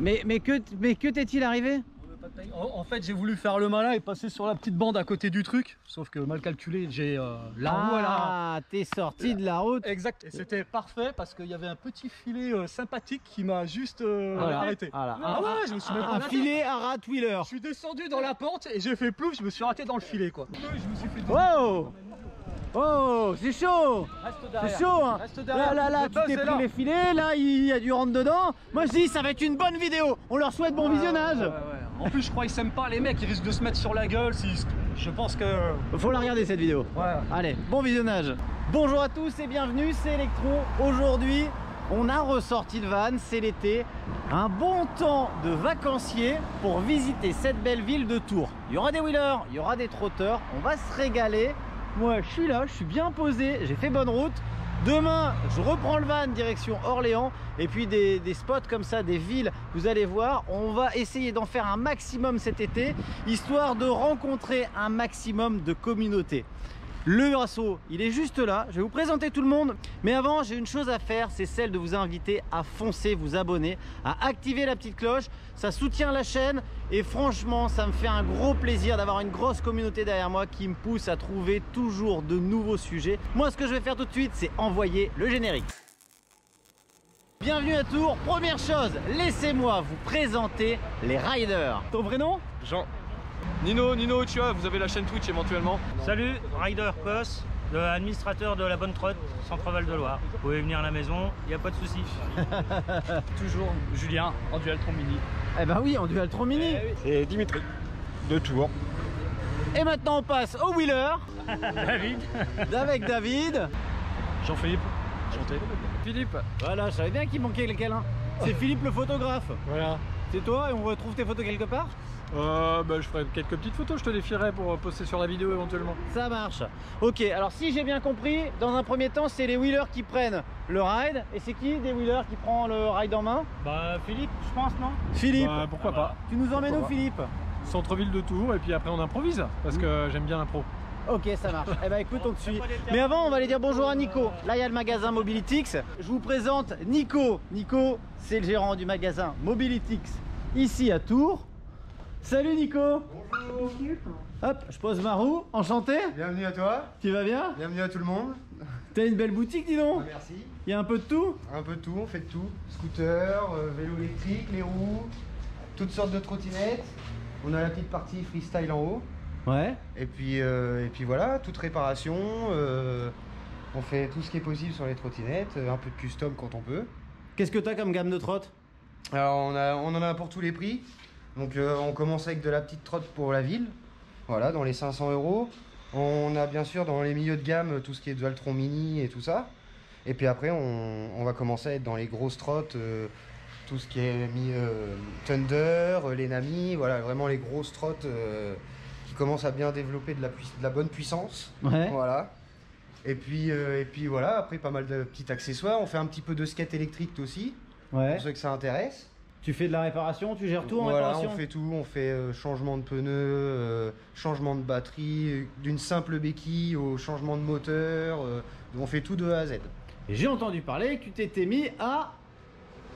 Mais que t'est-il arrivé? En fait, j'ai voulu faire le malin et passer sur la petite bande à côté du truc. Sauf que mal calculé, j'ai la roue à la... Ah, t'es sorti de la route. Exact. Et c'était parfait parce qu'il y avait un petit filet sympathique qui m'a juste arrêté. Voilà. Ah ouais, je me suis même pas Un raté. filet à rat wheeler. Je suis descendu dans la pente et j'ai fait plouf, je me suis raté dans le filet quoi. Je me suis fait... Wow! Oh, c'est chaud! C'est chaud, hein! Reste derrière. Là, Le tu buzz t'es est pris là. les filets, là, il y a du rentre dedans. Moi, je dis, ça va être une bonne vidéo. On leur souhaite bon visionnage. Ouais. En plus, je crois qu'ils s'aiment pas, les mecs, ils risquent de se mettre sur la gueule. Je pense que... Faut la regarder cette vidéo. Ouais. Allez, bon visionnage. Bonjour à tous et bienvenue, c'est Electron. Aujourd'hui, on a ressorti le van, c'est l'été. Un bon temps de vacancier pour visiter cette belle ville de Tours. Il y aura des wheelers, il y aura des trotteurs, on va se régaler. Moi, je suis là, je suis bien posé, j'ai fait bonne route. Demain, je reprends le van direction Orléans et puis des spots comme ça, des villes, vous allez voir, on va essayer d'en faire un maximum cet été, histoire de rencontrer un maximum de communautés. Le Brasso, il est juste là, je vais vous présenter tout le monde. Mais avant, j'ai une chose à faire, c'est celle de vous inviter à foncer, vous abonner, à activer la petite cloche. Ça soutient la chaîne et franchement, ça me fait un gros plaisir d'avoir une grosse communauté derrière moi qui me pousse à trouver toujours de nouveaux sujets. Moi, ce que je vais faire tout de suite, c'est envoyer le générique. Bienvenue à Tours. Première chose, laissez-moi vous présenter les riders. Ton vrai nom? Jean. Nino, tu vois, vous avez la chaîne Twitch éventuellement. Salut, Rider Cos, administrateur de la Bonne Trotte, Centre-Val de Loire. Vous pouvez venir à la maison, il n'y a pas de souci. Toujours Julien en Dualtron Mini. Eh ben oui, en Dualtron Mini. Et Dimitri de Tours. Et maintenant on passe au wheeler. David. Avec David. Jean-Philippe. Chanté. Philippe. Voilà, je savais bien qu'il manquait lequel. C'est Philippe le photographe. Voilà. C'est toi et on retrouve tes photos quelque part? Je ferai quelques petites photos, je te les fierai pour poster sur la vidéo éventuellement. Ça marche. Ok, alors si j'ai bien compris, dans un premier temps, c'est les wheelers qui prennent le ride. Et c'est qui des wheelers qui prend le ride en main? Bah Philippe, je pense, non? Philippe. Pourquoi pas. Tu nous emmènes où, Pourquoi pas. Philippe? Centre-ville de Tours et puis après on improvise parce que j'aime bien l'impro. Ok, ça marche. Eh ben écoute, on te suit. Mais avant, on va aller dire bonjour à Nico. Là, il y a le magasin Mobilitix. Je vous présente Nico. Nico, c'est le gérant du magasin Mobilitix ici à Tours. Salut Nico. Bonjour. Hop, je pose ma roue. Enchanté. Bienvenue à toi. Tu vas bien? Bienvenue à tout le monde. T'as une belle boutique, dis donc. Merci. Il y a un peu de tout. Un peu de tout, on fait de tout. Scooter, vélo électrique, les roues, toutes sortes de trottinettes. On a la petite partie freestyle en haut. Ouais. Et puis voilà, toute réparation. On fait tout ce qui est possible sur les trottinettes, un peu de custom quand on peut. Qu'est-ce que t'as comme gamme de trotte? Alors on en a pour tous les prix. Donc on commence avec de la petite trotte pour la ville. Voilà, dans les 500 €. On a bien sûr dans les milieux de gamme tout ce qui est Dualtron Mini et tout ça. Et puis après on va commencer à être dans les grosses trottes, tout ce qui est Thunder, les Nami, voilà, vraiment les grosses trottes qui commencent à bien développer de la bonne puissance. Ouais. Voilà. Et puis voilà, après pas mal de petits accessoires. On fait un petit peu de skate électrique aussi, Ouais. pour ceux que ça intéresse. Tu fais de la réparation, tu gères tout en Voilà, réparation? on fait tout, on fait changement de pneus, changement de batterie, d'une simple béquille au changement de moteur, on fait tout de A à Z. Et j'ai entendu parler que tu t'étais mis à...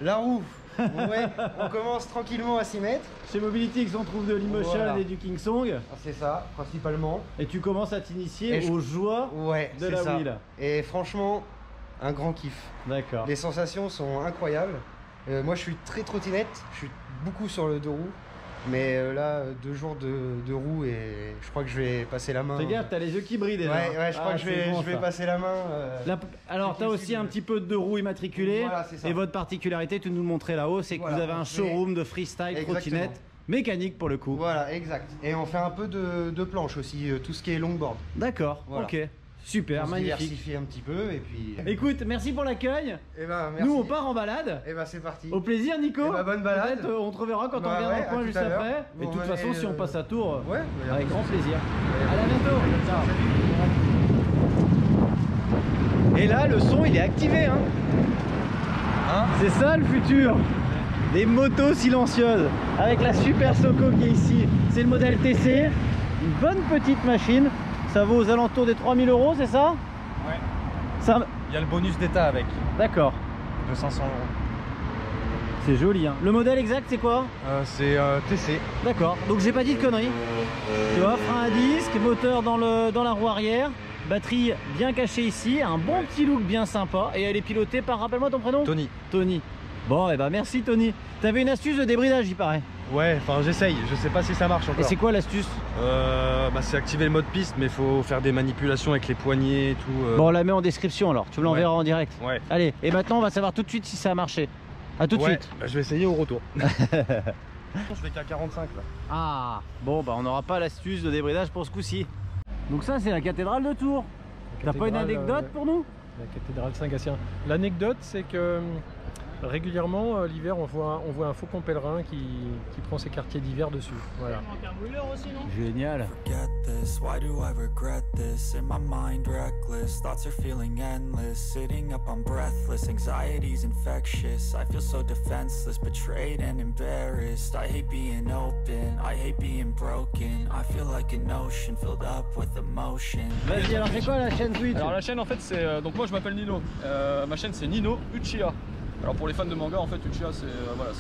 La roue, ouais, on commence tranquillement à s'y mettre. Chez Mobilitix, on trouve de l'Emotion Voilà. et du Kingsong. C'est ça, principalement. Et tu commences à t'initier Et aux joies Ouais, de c'est la ça. wheel. Et franchement, un grand kiff. D'accord. Les sensations sont incroyables. Moi, je suis très trottinette, je suis beaucoup sur le deux roues. Mais là, 2 jours de roue et je crois que je vais passer la main. Fais gaffe, t'as les yeux qui brillent déjà. Ouais, je crois que je vais passer la main. Alors, t'as aussi un petit peu de roues immatriculées. Voilà, c'est ça. Et votre particularité, tu nous le montrais là-haut, c'est que Voilà, vous avez un on fait- showroom de freestyle Exactement. trottinette mécanique pour le coup. Voilà, exact. Et on fait un peu de planche aussi, tout ce qui est longboard. D'accord, Voilà. ok. Super, On se magnifique. diversifie un petit peu et puis. Écoute, merci pour l'accueil. Eh ben, merci. Nous, on part en balade. Eh ben, c'est parti. Au plaisir, Nico. Eh ben, bonne balade. Peut-être, on te reverra quand on Bah revient dans ouais, le coin à tout juste à l'heure. après. Vous Et de toute revenez, façon, si on passe à Tours, Ouais, avec grand plaisir. Ouais. Allez, à bientôt. Ciao. Et là, le son, il est activé, hein. C'est ça le futur. Des motos silencieuses avec la Super Soco qui est ici. C'est le modèle TC. Une bonne petite machine. Ça vaut aux alentours des 3000 €, c'est ça? Ouais. Ça... Il y a le bonus d'état avec, D'accord. de 500 €. C'est joli, hein. Le modèle exact, c'est quoi? C'est TC. D'accord, donc j'ai pas dit de conneries. Tu vois, frein à disque, moteur dans la roue arrière, batterie bien cachée ici, un bon petit look bien sympa. Et elle est pilotée par, rappelle-moi ton prénom? Tony. Tony. Bon, et bah merci Tony. T'avais une astuce de débridage, il paraît. Ouais, enfin j'essaye, je sais pas si ça marche Et encore. c'est quoi l'astuce? C'est activer le mode piste, mais il faut faire des manipulations avec les poignets et tout. Bon, on la met en description alors, tu me l'enverras en direct. Ouais. Allez, et maintenant on va savoir tout de suite si ça a marché. A tout de suite. Bah, je vais essayer au retour. Je vais qu'à 45 là. Ah, bon bah on n'aura pas l'astuce de débridage pour ce coup-ci. Donc ça c'est la cathédrale de Tours. T'as pas une anecdote pour nous? La cathédrale Saint-Gatien. L'anecdote, c'est que régulièrement, l'hiver, on voit un faucon pèlerin qui prend ses quartiers d'hiver dessus. Voilà. Génial. Forget this, why do I regret this? In my mind reckless, thoughts are feeling endless. Sitting up, I'm breathless, anxiety's infectious. I feel so defenseless, betrayed and embarrassed. I hate being open, I hate being broken. I feel like an ocean filled up with emotion. Vas-y, alors c'est quoi la chaîne Twitch? Alors la chaîne en fait c'est donc moi je m'appelle Nino. Ma chaîne c'est Nino Uchiha. Alors pour les fans de manga en fait Uchiha c'est voilà,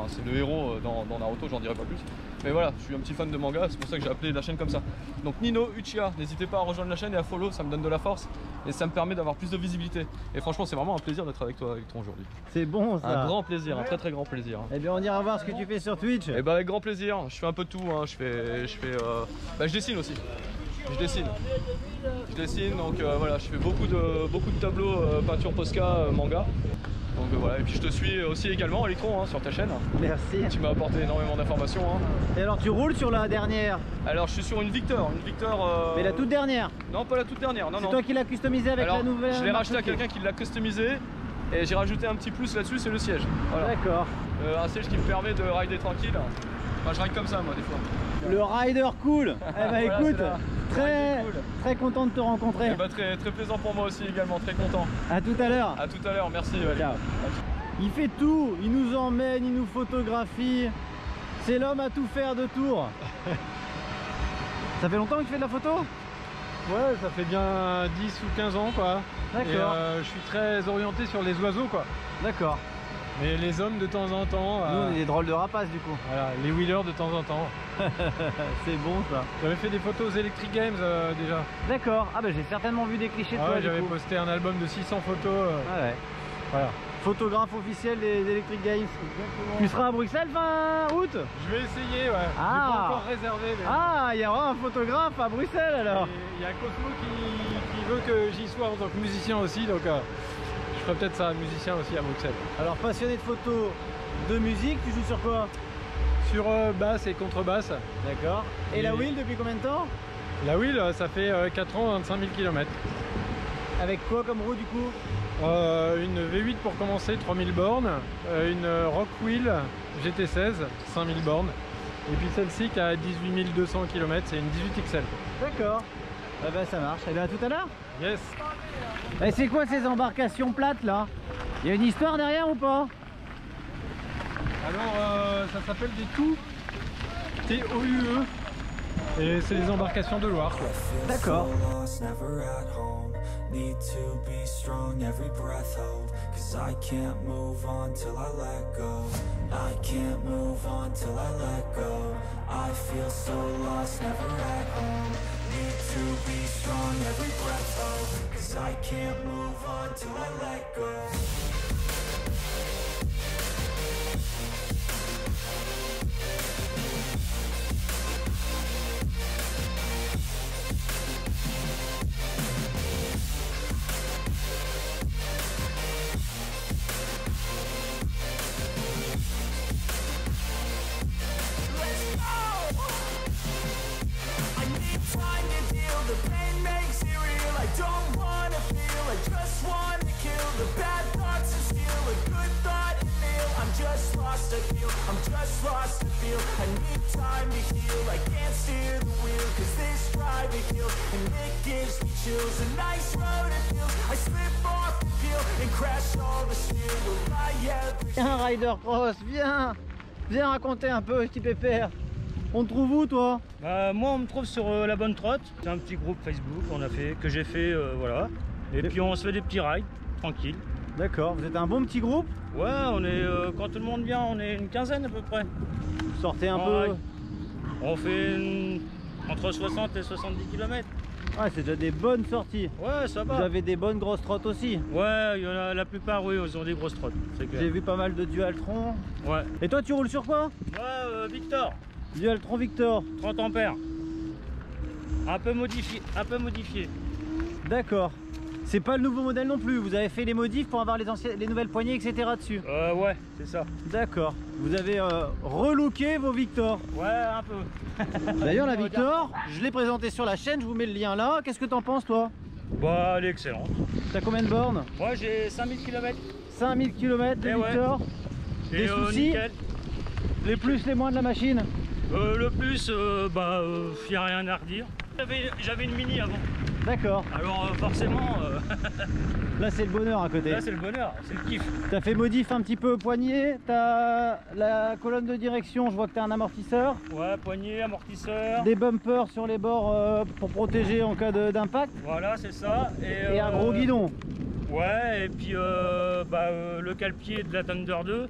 c'est le héros dans Naruto, j'en dirai pas plus. Mais voilà, je suis un petit fan de manga, c'est pour ça que j'ai appelé la chaîne comme ça. Donc Nino Uchiha, n'hésitez pas à rejoindre la chaîne et à follow, ça me donne de la force et ça me permet d'avoir plus de visibilité. Et franchement c'est vraiment un plaisir d'être avec toi aujourd'hui. C'est bon ça. Un grand plaisir, un très très grand plaisir. Eh bien on ira voir ce que tu fais sur Twitch. Et bah avec grand plaisir, je fais un peu de tout, hein. Je dessine aussi. Je dessine donc voilà, je fais beaucoup de tableaux peinture Posca, manga. Donc voilà, et puis je te suis aussi également Electron sur ta chaîne. Merci. Tu m'as apporté énormément d'informations. Et alors tu roules sur la dernière? Alors je suis sur une Victor. Mais la toute dernière? Non, pas la toute dernière, non. C'est toi qui l'as customisée avec la nouvelle? Je l'ai racheté à quelqu'un qui l'a customisé et j'ai rajouté un petit plus là-dessus, c'est le siège. Voilà. D'accord. Un siège qui me permet de rider tranquille. Enfin je ride comme ça moi des fois. Le rider cool. Eh bah Voilà, écoute, cool. très content de te rencontrer. Et bah très plaisant pour moi aussi également, très content. À tout à l'heure. À tout à l'heure, merci. Ciao. Il fait tout, il nous emmène, il nous photographie. C'est l'homme à tout faire de Tours. Ça fait longtemps que tu fais de la photo? Ouais, ça fait bien 10 ou 15 ans quoi. D'accord. Et je suis très orienté sur les oiseaux quoi. D'accord. Mais les hommes de temps en temps. Nous on est des drôles de rapaces du coup. Voilà, les wheelers de temps en temps. C'est bon ça. J'avais fait des photos aux Electric Games déjà. D'accord. Ah bah j'ai certainement vu des clichés de toi Ouais, du j'avais coup. posté un album de 600 photos. Ah ouais. Voilà. Photographe officiel des Electric Games. Tu seras à Bruxelles fin août? Je vais essayer, ouais. Ah. J'ai pas encore réservé. Mais... Ah, il y aura un photographe à Bruxelles alors. Il y a Cosmo qui veut que j'y sois en tant que musicien aussi, donc je ferai peut-être ça, musicien aussi à Bruxelles. Alors passionné de photos, de musique, tu joues sur quoi? Sur basse et contrebasse. D'accord. Et la wheel depuis combien de temps? La wheel, ça fait 4 ans, 25 000 km. Avec quoi comme roue du coup? Une V8 pour commencer, 3000 bornes. Une Rock Wheel GT16, 5000 bornes. Et puis celle-ci qui a 18 200 km, c'est une 18 XL. D'accord. Ah bah ça marche. Et bien à tout à l'heure. Yes. Et c'est quoi ces embarcations plates là? Il y a une histoire derrière ou pas? Alors ça s'appelle des TOUE. T-O-U-E. Et c'est les embarcations de Loire quoi. D'accord. Need to be strong, every breath hold. Cause I can't move on till I let go. I can't move on till I let go. I feel so lost, never at home. Need to be strong, every breath hold. Cause I can't move on till I let go. Viens Rider Cross, viens raconter un peu petit pépère. On te trouve où toi? Moi on me trouve sur La Bonne Trotte, c'est un petit groupe Facebook que j'ai fait voilà. Et puis on se fait des petits rides, tranquille. D'accord, vous êtes un bon petit groupe? Ouais, on est, quand tout le monde vient, on est une quinzaine à peu près. Vous sortez un peu? On fait entre 60 et 70 km. Ouais, c'est déjà des bonnes sorties. Ouais, ça va. Vous avez des bonnes grosses trottes aussi? Ouais, il y en a, la plupart, oui, ils ont des grosses trottes. J'ai vu pas mal de Dualtron. Ouais. Et toi, tu roules sur quoi? Ouais, Victor. Dualtron Victor. 30 ampères. Un peu modifié. D'accord. C'est pas le nouveau modèle non plus, vous avez fait les modifs pour avoir les nouvelles poignées, etc. dessus. Ouais, c'est ça. D'accord. Vous avez relooké vos Victor. Ouais, un peu. D'ailleurs, la Victor, je l'ai présentée sur la chaîne, je vous mets le lien là. Qu'est-ce que t'en penses, toi? Bah, elle est excellente. T'as combien de bornes? Moi, j'ai 5000 km. 5000 km de Victor. Ouais. Des soucis? Nickel. Les plus, les moins de la machine? Le plus, y a rien à redire. J'avais une Mini avant. D'accord. Alors forcément... Là c'est le bonheur à côté. Là c'est le bonheur, c'est le kiff. T'as fait modif un petit peu poignet, t'as la colonne de direction, je vois que t'as un amortisseur. Ouais, poignet, amortisseur. Des bumpers sur les bords pour protéger en cas d'impact. Voilà, c'est ça. Et un gros guidon. Ouais, et puis le cale-pied de la Thunder 2.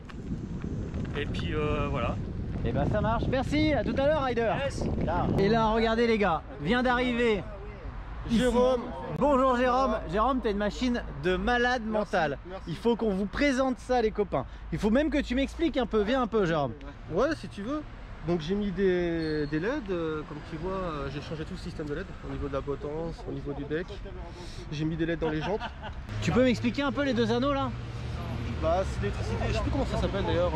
Et puis voilà. Et ben ça marche. Merci, à tout à l'heure Ryder. Yes. Et là, regardez les gars, vient d'arriver Jérôme. Bonjour Jérôme. Jérôme, t'as une machine de malade mental. Merci. Il faut qu'on vous présente ça les copains. Il faut même que tu m'expliques un peu. Viens un peu Jérôme. Ouais, si tu veux. Donc j'ai mis des LED, comme tu vois, j'ai changé tout le système de LED au niveau de la potence, au niveau du bec. J'ai mis des LED dans les jantes. Tu peux m'expliquer un peu les deux anneaux là? Bah c'est l'électricité, je sais plus comment ça s'appelle d'ailleurs.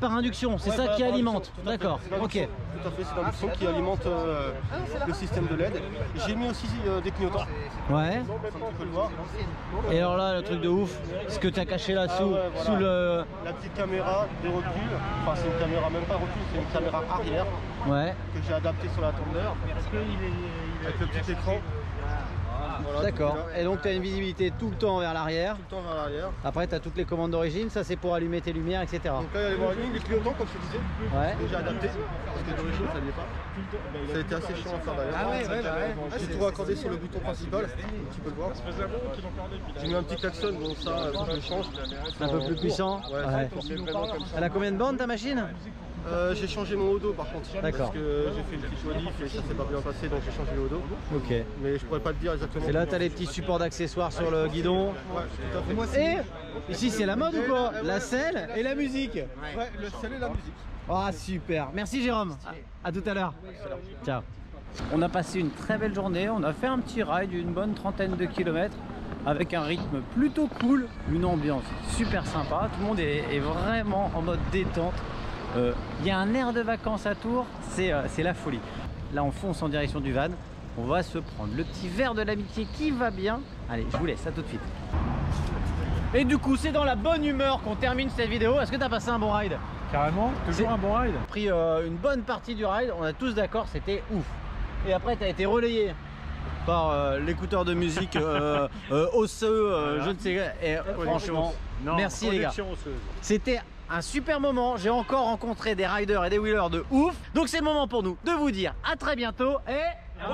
Par induction, c'est Ouais, ça par qui induction, alimente. tout à fait. D'accord, C'est ok. l'induction. Tout à fait, c'est l'induction qui alimente le système de LED. J'ai mis aussi des clignotants, Ouais. comme tu peux le voir. Et alors là, le truc de ouf, ce que tu as caché là dessous, Ah ouais, voilà. sous le... La petite caméra de recul, enfin c'est une caméra même pas recul, c'est une caméra arrière Ouais. que j'ai adaptée sur la Thunder avec le petit écran. Voilà, D'accord. tout est là. Et donc tu as une visibilité tout le temps vers l'arrière. Tout le temps vers l'arrière. Après tu as toutes les commandes d'origine, ça c'est pour allumer tes lumières, etc. Donc là il y a les warnings, les clignotants comme je te disais, Ouais. que j'ai adapté, parce que d'origine ça ne l'est pas. Ça a été assez chiant à faire d'ailleurs. Ah ouais. J'ai tout raccordé sur le bouton principal, comme tu peux le voir. J'ai mis un petit klaxon, bon ça je le change. Un peu plus puissant. Ouais, c'est vraiment comme ça. Elle a combien de bornes ta machine? J'ai changé mon hodo par contre, D'accord. parce que j'ai fait une petite modif et ça s'est pas bien passé donc j'ai changé le hodo. Ok. Mais je pourrais pas te dire exactement. Et là tu as les petits supports d'accessoires sur le guidon. Ouais, tout à fait. Et ici c'est la mode ou quoi? La selle et la musique. Ouais, le sel et la musique. Ah super, merci Jérôme, à tout à l'heure. Ciao. On a passé une très belle journée, on a fait un petit ride d'une bonne trentaine de kilomètres avec un rythme plutôt cool, une ambiance super sympa, tout le monde est vraiment en mode détente. Il y a un air de vacances à Tours, c'est la folie. Là on fonce en direction du van, on va se prendre le petit verre de l'amitié qui va bien. Allez, je vous laisse, à tout de suite. Et du coup c'est dans la bonne humeur qu'on termine cette vidéo. Est-ce que tu as passé un bon ride? Carrément, toujours un bon ride. Pris une bonne partie du ride, on est tous d'accord, c'était ouf. Et après tu as été relayé par l'écouteur de musique osseux, je ne sais, et franchement merci les gars, c'était un super moment. J'ai encore rencontré des riders et des wheelers de ouf, donc c'est le moment pour nous de vous dire à très bientôt et...